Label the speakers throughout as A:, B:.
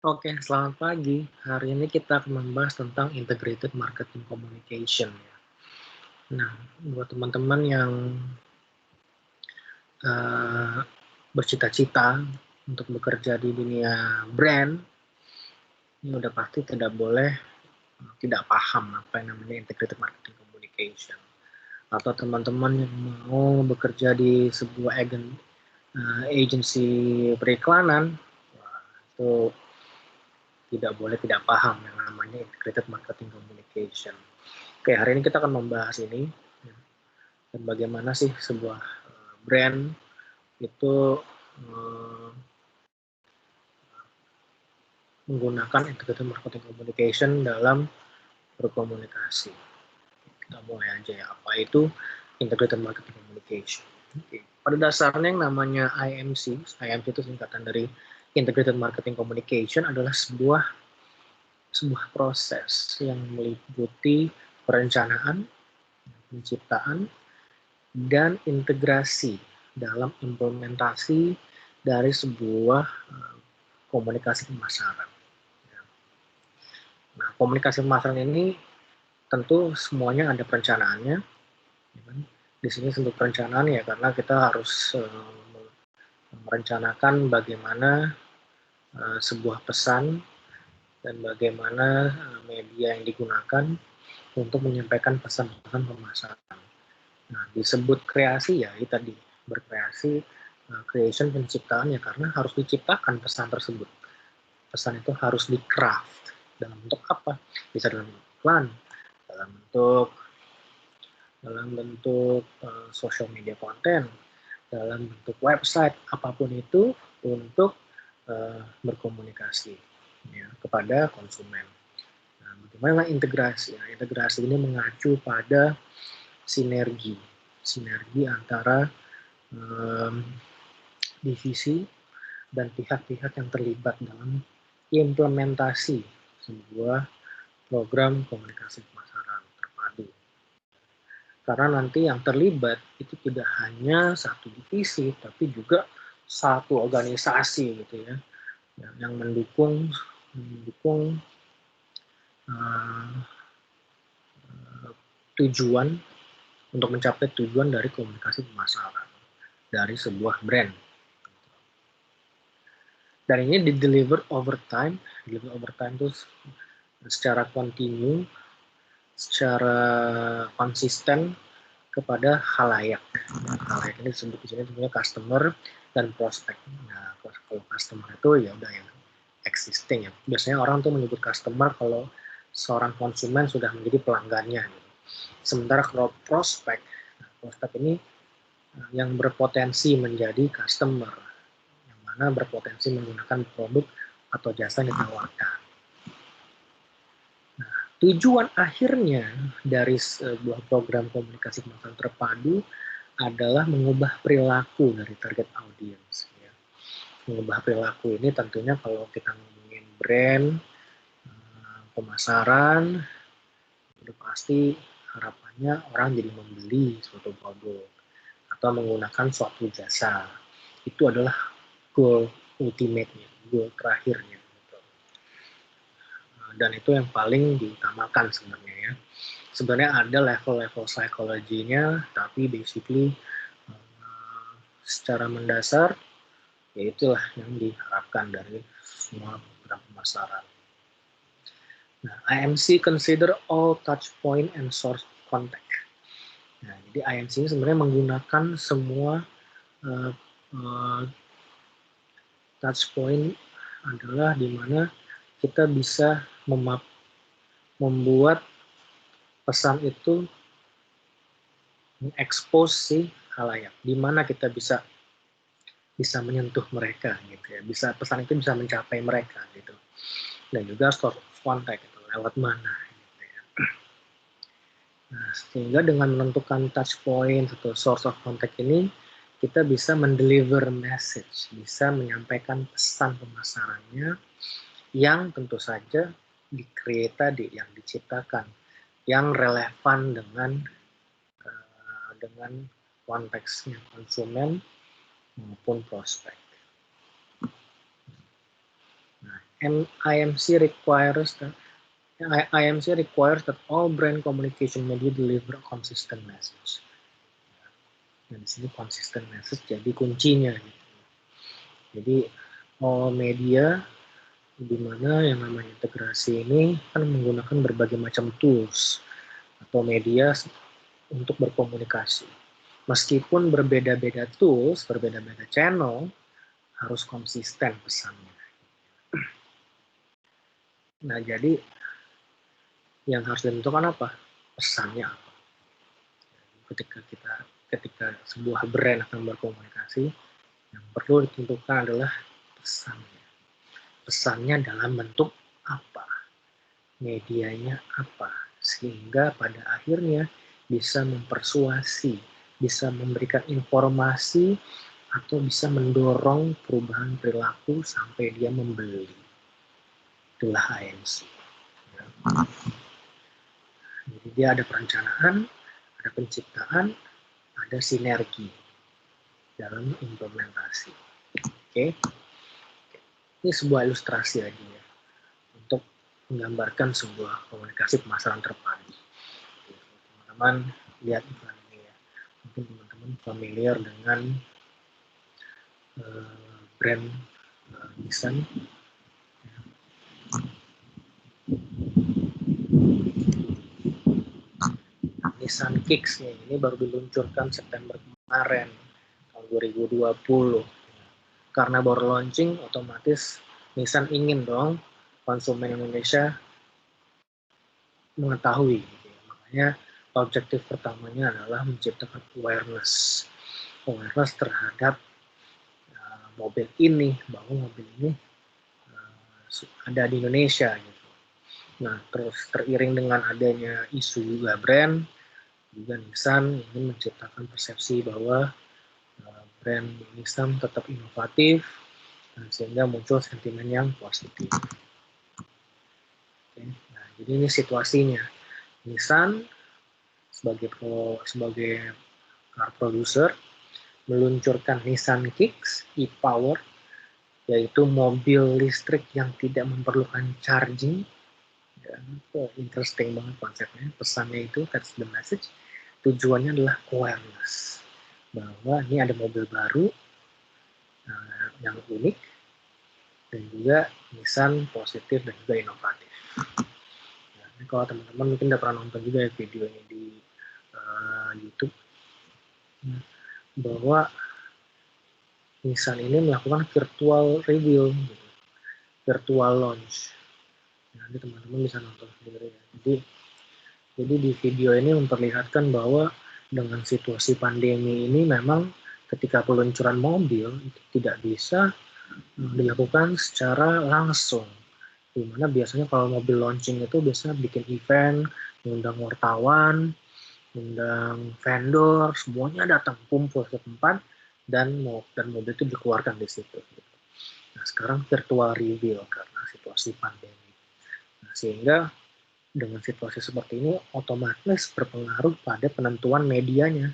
A: Oke, selamat pagi. Hari ini kita akan membahas tentang integrated marketing communication ya. Nah, buat teman-teman yang eh, bercita-cita untuk bekerja di dunia brand, ini udah pasti tidak boleh tidak paham apa yang namanya integrated marketing communication. Atau teman-teman yang mau bekerja di sebuah agensi periklanan, wah, itu tidak boleh tidak paham yang namanya integrated marketing communication. Oke, hari ini kita akan membahas ini dan bagaimana sih sebuah brand itu eh, menggunakan integrated marketing communication dalam berkomunikasi. Kita mulai aja ya, apa itu integrated marketing communication. Oke. Pada dasarnya yang namanya IMC itu singkatan dari integrated marketing communication adalah sebuah proses yang meliputi perencanaan, penciptaan, dan integrasi dalam implementasi dari sebuah komunikasi pemasaran. Nah, komunikasi pemasaran ini tentu semuanya ada perencanaannya. Di sini sebut perencanaan ya karena kita harus merencanakan bagaimana sebuah pesan dan bagaimana media yang digunakan untuk menyampaikan pesan-pesan pemasaran. Nah, disebut kreasi ya, itu tadi berkreasi, creation penciptaan ya karena harus diciptakan pesan tersebut. Pesan itu harus di craft dalam bentuk apa? Bisa dalam bentuk iklan, dalam bentuk social media konten, dalam bentuk website, apapun itu untuk berkomunikasi ya, kepada konsumen. Nah, bagaimana integrasi? Nah, integrasi ini mengacu pada sinergi antara um, divisi dan pihak-pihak yang terlibat dalam implementasi sebuah program komunikasi pemasaran terpadu. Karena nanti yang terlibat itu tidak hanya satu divisi, tapi juga satu organisasi gitu ya, yang mendukung uh, tujuan untuk mencapai tujuan dari komunikasi pemasaran dari sebuah brand. Dan ini deliver over time itu secara kontinu, secara konsisten kepada halayak. Halayak ini disebut di sini sebenarnya customer dan prospek. Nah, kalau customer itu ya udah yang existing ya. Biasanya orang tuh menyebut customer kalau seorang konsumen sudah menjadi pelanggannya. Sementara kalau prospek ini yang berpotensi menjadi customer, yang mana berpotensi menggunakan produk atau jasa yang ditawarkan. Tujuan akhirnya dari sebuah program komunikasi pemasaran terpadu adalah mengubah perilaku dari target audiens. Ya. Mengubah perilaku ini tentunya kalau kita ngomongin brand, pemasaran, itu pasti harapannya orang jadi membeli suatu produk atau menggunakan suatu jasa. Itu adalah goal ultimate-nya, goal terakhirnya. Dan itu yang paling diutamakan sebenarnya ya. Sebenarnya ada level-level psikologinya, tapi basically secara mendasar ya itulah yang diharapkan dari semua program pemasaran. Nah, IMC consider all touch point and source contact. Nah, jadi IMC ini sebenarnya menggunakan semua uh, uh, touch point adalah di mana kita bisa membuat pesan itu mengekspos si halayak, di mana kita bisa menyentuh mereka gitu ya, bisa pesan itu bisa mencapai mereka gitu, dan juga source of contact itu lewat mana gitu ya. Nah, sehingga dengan menentukan touch point atau source of contact ini kita bisa mendeliver message, bisa menyampaikan pesan pemasarannya yang tentu saja di-create tadi, yang diciptakan, yang relevan dengan konteksnya konsumen maupun prospek. Nah, IMC requires that all brand communication media deliver a consistent message. Dan di sini consistent message jadi kuncinya. Gitu. Jadi all media di mana yang namanya integrasi ini kan menggunakan berbagai macam tools atau media untuk berkomunikasi. Meskipun berbeda-beda tools, berbeda-beda channel, harus konsisten pesannya. Nah, jadi yang harus ditentukan apa? Pesannya apa? Ketika sebuah brand akan berkomunikasi, yang perlu ditentukan adalah pesannya. Pesannya dalam bentuk apa? Medianya apa? Sehingga pada akhirnya bisa mempersuasi, bisa memberikan informasi, atau bisa mendorong perubahan perilaku sampai dia membeli. Itulah IMC. Jadi dia ada perencanaan, ada penciptaan, ada sinergi dalam implementasi. Oke. Ini sebuah ilustrasi aja ya, untuk menggambarkan sebuah komunikasi pemasaran terpadu. Teman-teman lihat iklan ini ya. Mungkin teman-teman familiar dengan brand Nissan. Nissan Kicks nih, ini baru diluncurkan September kemarin, tahun 2020. Karena baru launching, otomatis Nissan ingin dong konsumen Indonesia mengetahui. Gitu ya. Makanya objektif pertamanya adalah menciptakan awareness terhadap mobil ini, bahwa mobil ini ada di Indonesia. Gitu. Nah, terus teriring dengan adanya isu juga brand, juga Nissan ingin menciptakan persepsi bahwa brand Nissan tetap inovatif, dan sehingga muncul sentimen yang positif. Oke. Nah, jadi ini situasinya. Nissan sebagai car producer meluncurkan Nissan Kicks e-Power, yaitu mobil listrik yang tidak memerlukan charging. Ya, interesting banget konsepnya. Pesannya itu, that's the message. Tujuannya adalah awareness, bahwa ini ada mobil baru yang unik, dan juga Nissan positif dan juga inovatif. Ya, ini kalau teman-teman mungkin udah pernah nonton juga ya video ini di YouTube, bahwa Nissan ini melakukan virtual reveal, virtual launch. Nanti teman-teman bisa nonton sendiri ya. Jadi di video ini memperlihatkan bahwa dengan situasi pandemi ini memang ketika peluncuran mobil itu tidak bisa dilakukan secara langsung. Dimana biasanya kalau mobil launching itu biasanya bikin event, mengundang wartawan, mengundang vendor, semuanya datang kumpul ke tempat dan mobil itu dikeluarkan di situ. Nah, sekarang virtual reveal karena situasi pandemi. Nah, sehingga dengan situasi seperti ini otomatis berpengaruh pada penentuan medianya.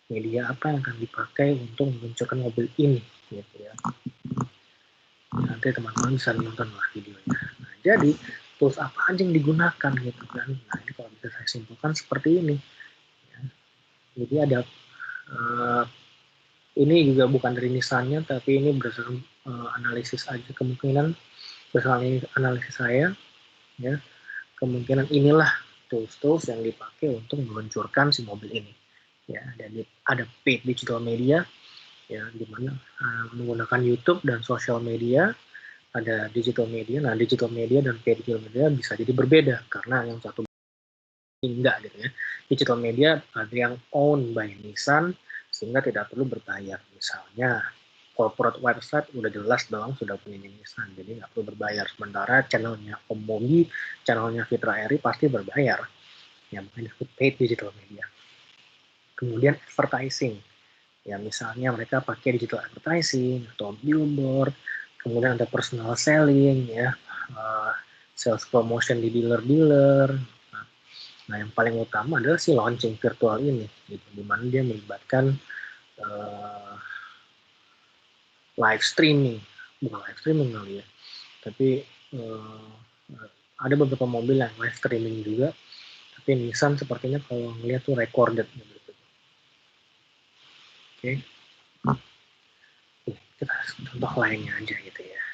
A: Media apa yang akan dipakai untuk meluncurkan mobil ini, gitu ya. Nanti teman-teman bisa nonton lah videonya. Nah, jadi tools apa aja yang digunakan gitu kan. Nah, ini kalau bisa saya simpulkan seperti ini. Ya. Jadi ada ini juga bukan dari Nissan-nya, tapi ini berdasarkan analisis aja, kemungkinan berdasarkan analisis saya, ya, kemungkinan inilah tools-tools yang dipakai untuk meluncurkan si mobil ini. Ya, dan ada paid digital media, ya, di mana menggunakan YouTube dan social media, ada digital media. Nah, digital media dan paid digital media bisa jadi berbeda karena yang satu enggak gitu ya. Digital media ada yang owned by Nissan sehingga tidak perlu berbayar. Misalnya corporate website udah jelas dong sudah punya Nissan, jadi nggak perlu berbayar. Sementara channelnya Om Mogi, channelnya Fitra Eri pasti berbayar. Ya, mungkin disebut paid digital media. Kemudian advertising. Ya, misalnya mereka pakai digital advertising atau billboard. Kemudian ada personal selling, ya, sales promotion di dealer-dealer. Nah, yang paling utama adalah si launching virtual ini, gitu, di mana dia melibatkan live streaming, bukan live streaming kali ya, Tapi ada beberapa mobil yang live streaming juga, tapi Nissan sepertinya kalau ngeliat tuh recorded gitu. Oke. Kita contoh lainnya aja gitu ya.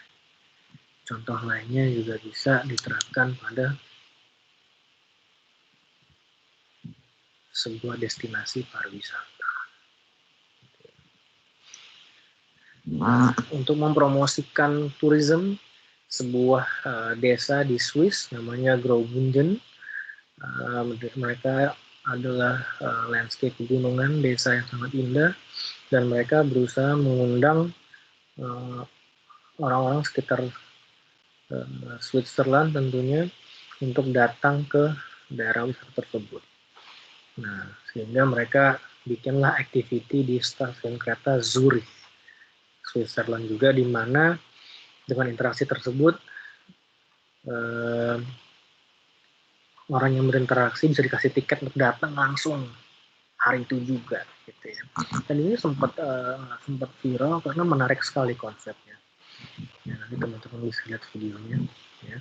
A: Contoh lainnya juga bisa diterapkan pada sebuah destinasi pariwisata. Untuk mempromosikan tourism sebuah desa di Swiss namanya Graubünden. Mereka adalah landscape pegunungan, desa yang sangat indah, dan mereka berusaha mengundang orang-orang sekitar Switzerland tentunya untuk datang ke daerah wisata tersebut. Nah, sehingga mereka bikinlah activity di stasiun kereta Zurich, Switzerland juga, di mana dengan interaksi tersebut orang yang berinteraksi bisa dikasih tiket untuk datang langsung hari itu juga gitu ya. Dan ini sempat viral karena menarik sekali konsepnya. Ya, nanti teman-teman bisa lihat videonya ya.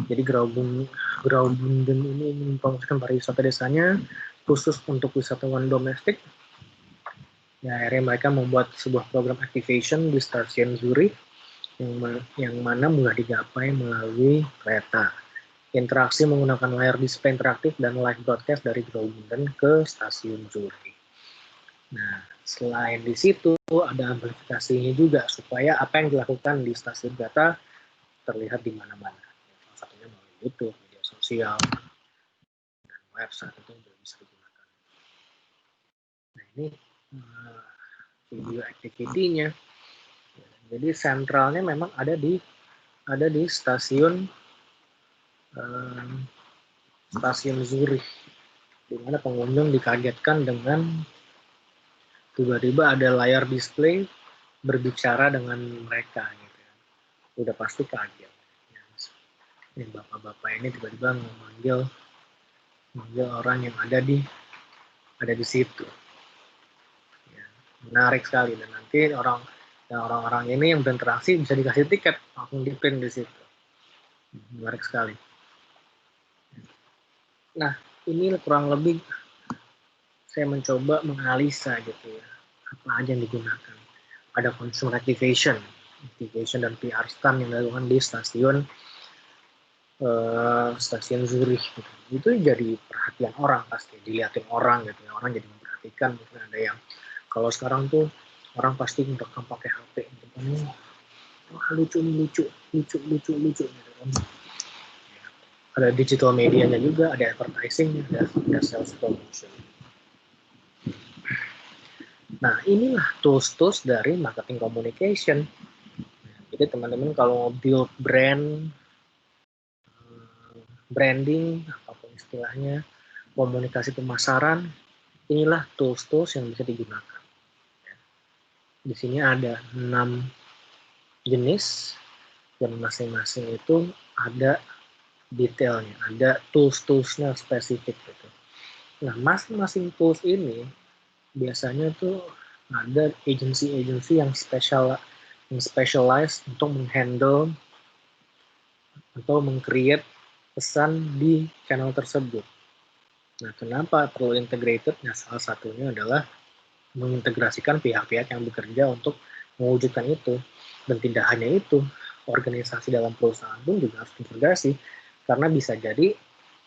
A: Jadi Graubünden ini mempromosikan pariwisata desanya khusus untuk wisatawan domestik. Ya, akhirnya mereka membuat sebuah program activation di stasiun Zurich yang mana mudah digapai melalui kereta. Interaksi menggunakan layar display interaktif dan live broadcast dari Graubünden ke stasiun Zurich. Nah, selain di situ ada amplifikasinya juga supaya apa yang dilakukan di stasiun kereta terlihat di mana-mana. Salah satunya melalui YouTube, media sosial, dan website itu juga bisa digunakan. Nah, ini video activity-nya. Jadi sentralnya memang ada di stasiun Zurich, di mana pengunjung dikagetkan dengan tiba-tiba ada layar display berbicara dengan mereka gitu ya. Udah pasti kaget. Ini bapak-bapak ini tiba-tiba memanggil orang yang ada di situ. Ya, menarik sekali, dan nanti orang-orang ini yang berinteraksi bisa dikasih tiket langsung di print di situ. Menarik sekali. Nah, ini kurang lebih saya mencoba menganalisa gitu ya, apa aja yang digunakan. Ada consumer activation dan PR stand yang dilakukan di stasiun Zurich gitu. Itu jadi perhatian orang, pasti dilihatin orang gitu ya, orang jadi memperhatikan. Mungkin ada yang kalau sekarang tuh orang pasti merekam pakai HP gitu kan, lucu gitu kan. Ada digital medianya juga, ada advertising, ada sales promotion. Nah, inilah tools dari marketing communication. Jadi teman-teman kalau build branding, apapun istilahnya, komunikasi pemasaran, inilah tools yang bisa digunakan. Di sini ada 6 jenis, dan masing-masing itu ada detailnya, ada tools-toolsnya spesifik gitu. Nah, masing-masing tools ini biasanya tuh ada agency yang specialized untuk menghandle atau meng-create pesan di channel tersebut. Nah, kenapa perlu integrated? Nah, salah satunya adalah mengintegrasikan pihak-pihak yang bekerja untuk mewujudkan itu. Dan tidak hanya itu, organisasi dalam perusahaan pun juga harus integrasi, karena bisa jadi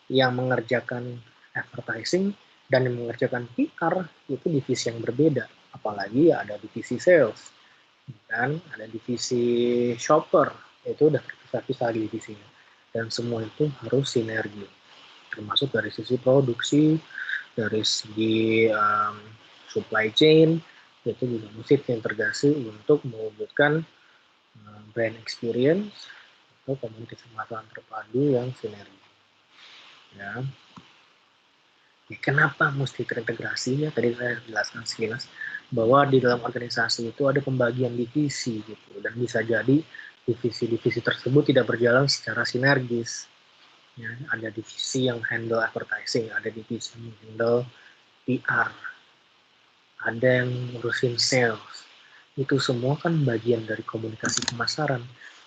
A: yang mengerjakan advertising dan yang mengerjakan PR itu divisi yang berbeda. Apalagi ada divisi sales dan ada divisi shopper, itu udah terpisah-pisah divisinya. Dan semua itu harus sinergi, termasuk dari sisi produksi, dari segi supply chain, itu juga mesti terintegrasi untuk mewujudkan brand experience atau komunikasi pemasaran terpadu yang sinergi. Ya. Kenapa mesti terintegrasi? Ya, tadi saya jelaskan sekilas bahwa di dalam organisasi itu ada pembagian divisi gitu, dan bisa jadi divisi-divisi tersebut tidak berjalan secara sinergis. Ya, ada divisi yang handle advertising, ada divisi yang handle PR, ada yang ngurusin sales. Itu semua kan bagian dari komunikasi pemasaran.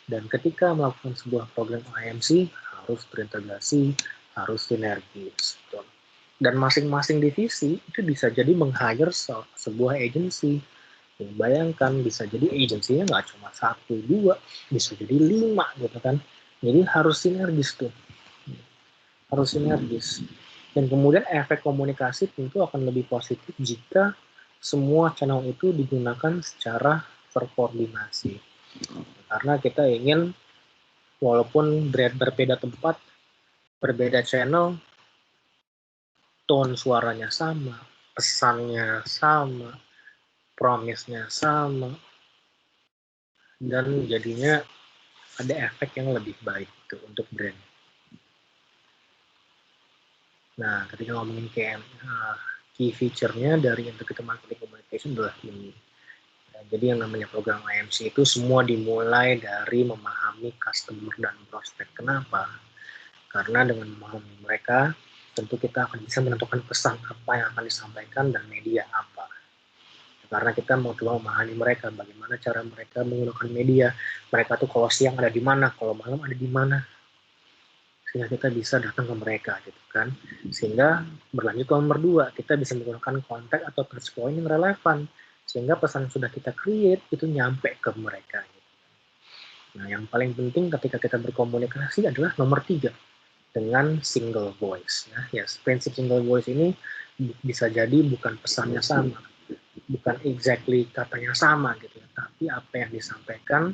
A: Dan ketika melakukan sebuah program IMC, harus terintegrasi, harus sinergis. Dan masing-masing divisi itu bisa jadi meng-hire sebuah agency. Bayangkan, bisa jadi agensinya nggak cuma 1, 2, bisa jadi 5 gitu kan. Jadi harus sinergis tuh. Harus sinergis. Dan kemudian efek komunikasi tentu akan lebih positif jika semua channel itu digunakan secara terkoordinasi. Karena kita ingin walaupun berbeda tempat, berbeda channel, tone suaranya sama, pesannya sama, promise-nya sama, dan jadinya ada efek yang lebih baik tuh untuk brand. Nah, ketika ngomongin key feature-nya dari integrated marketing communication adalah ini. Jadi yang namanya program IMC itu semua dimulai dari memahami customer dan prospek. Kenapa? Karena dengan memahami mereka, tentu kita akan bisa menentukan pesan apa yang akan disampaikan dan media apa. Karena kita mau coba memahami mereka, bagaimana cara mereka menggunakan media. Mereka tuh kalau siang ada di mana, kalau malam ada di mana. Sehingga kita bisa datang ke mereka gitu kan. Sehingga berlanjut ke nomor 2, kita bisa menggunakan kontak atau touch point yang relevan. Sehingga pesan yang sudah kita create itu nyampe ke mereka. Nah, yang paling penting ketika kita berkomunikasi adalah nomor 3, dengan single voice. Prinsip single voice ini bisa jadi bukan pesannya sama, bukan exactly katanya sama gitu ya, tapi apa yang disampaikan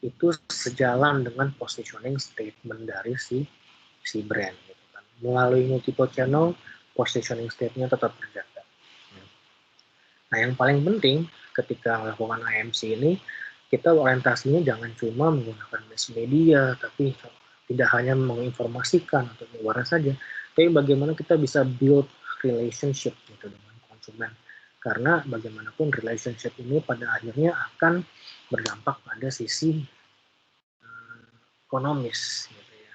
A: itu sejalan dengan positioning statement dari si brand gitu kan. Melalui multiple channel, positioning statement-nya tetap terjaga. Nah, yang paling penting ketika melakukan IMC ini, kita orientasinya jangan cuma menggunakan mass media, tapi tidak hanya menginformasikan atau mewarna saja, tapi bagaimana kita bisa build relationship gitu dengan konsumen. Karena bagaimanapun relationship ini pada akhirnya akan berdampak pada sisi ekonomis gitu ya.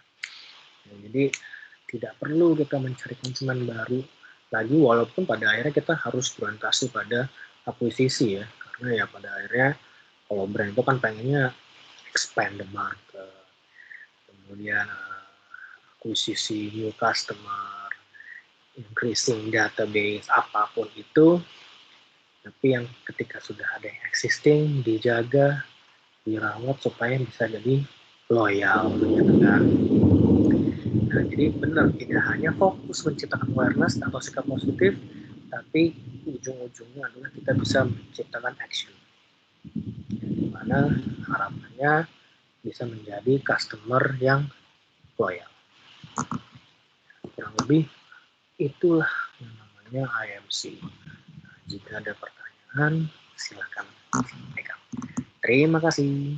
A: Jadi tidak perlu kita mencari konsumen baru lagi, walaupun pada akhirnya kita harus berorientasi pada akuisisi ya, karena ya pada akhirnya kalau brand itu kan pengennya expand the market, kemudian akuisisi new customer, increasing database, apapun itu. Tapi yang ketika sudah ada yang existing, dijaga, dirawat supaya bisa jadi loyal gitu kan. Nah, jadi benar, tidak hanya fokus menciptakan awareness atau sikap positif, tapi ujung-ujungnya adalah kita bisa menciptakan action. Di mana harapannya bisa menjadi customer yang loyal. Kurang lebih itulah yang namanya IMC. Nah, jika ada pertanyaan, silakan sampaikan. Terima kasih.